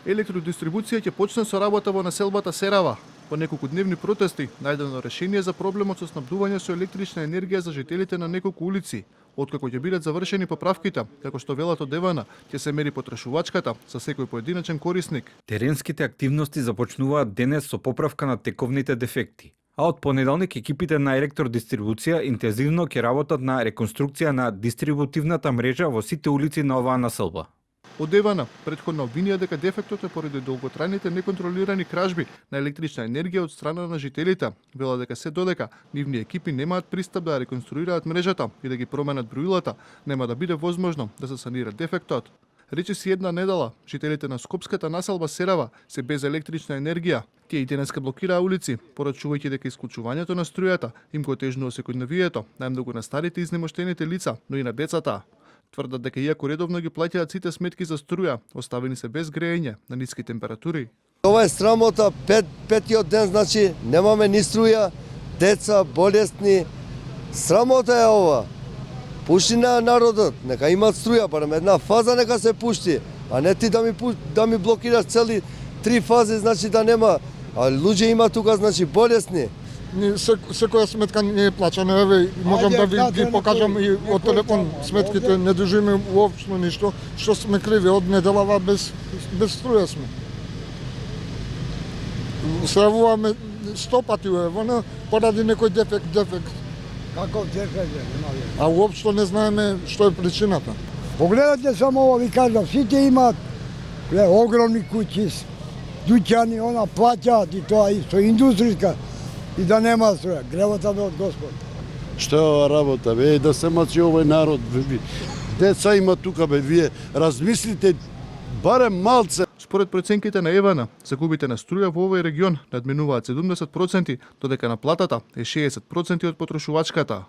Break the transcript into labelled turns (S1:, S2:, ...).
S1: Електродистрибуција ќе почне со работа во населбата Серава. По неколку дневни протести, најдено решение за проблемот со снабдување со електрична енергија за жителите на неколку улици. Откако ќе бидат завршени поправките, како што велат од Евана, ќе се мери потрошувачката за секој поединечен корисник.
S2: Теренските активности започнуваат денес со поправка на тековните дефекти. А од понеделник екипите на електродистрибуција интензивно ќе работат на реконструкција на дистрибутивната мрежа во сите улици на оваа населба.
S1: Од Евана претходно обвинија дека дефектот е поради долготрајните неконтролирани кражби на електрична енергија од страна на жителите. Велат дека се додека нивни екипи немаат пристап да реконструираат мрежата и да ги променат броилата, нема да биде возможно да се санира дефектот. Речиси една недела, жителите на скопската населба Серава се без електрична енергија. Тие и денеска блокираа улици, порачувајќи дека исклучувањето на струјата им го отежнува секојдневието, најмногу на старите изнемоштените лица, но и на децата. Тврдат дека иако редовно ги плаќаат сите сметки за струја, оставени се без грејење на ниски температури.
S3: Ова е срамота, петиот ден, значи немаме ни струја, деца, болесни. Срамота е ова. Пушти на народот, нека имат струја, барем една фаза нека се пушти, а не ти да ми блокираш цели 3 фази, значи да нема. А луѓе има тука, значи болесни.
S4: Секоја сметка не е плачана, еве, можам да ви ги покажам и од телефон сметките, не дожиме уопшто ништо, што сме криви, од неделава без струја сме. Сравуваме 100 пати еве, поради некој дефект.
S5: Каков дефект е?
S4: А уопшто не знаеме што е причината.
S5: Погледате само ова, ви кажам, сите имаат огромни куќи, дуќани, она плаќаат и тоа и со индустријска. И да нема струја, гревата бе од Господ.
S6: Што е ова работа, бе, да се мачи овој народ, бе. Деца има тука, бе, вие размислите барем малце.
S1: Според проценките на Евана, загубите на струја во овој регион надминуваат 70%, додека на платата е 60% од потрошувачката.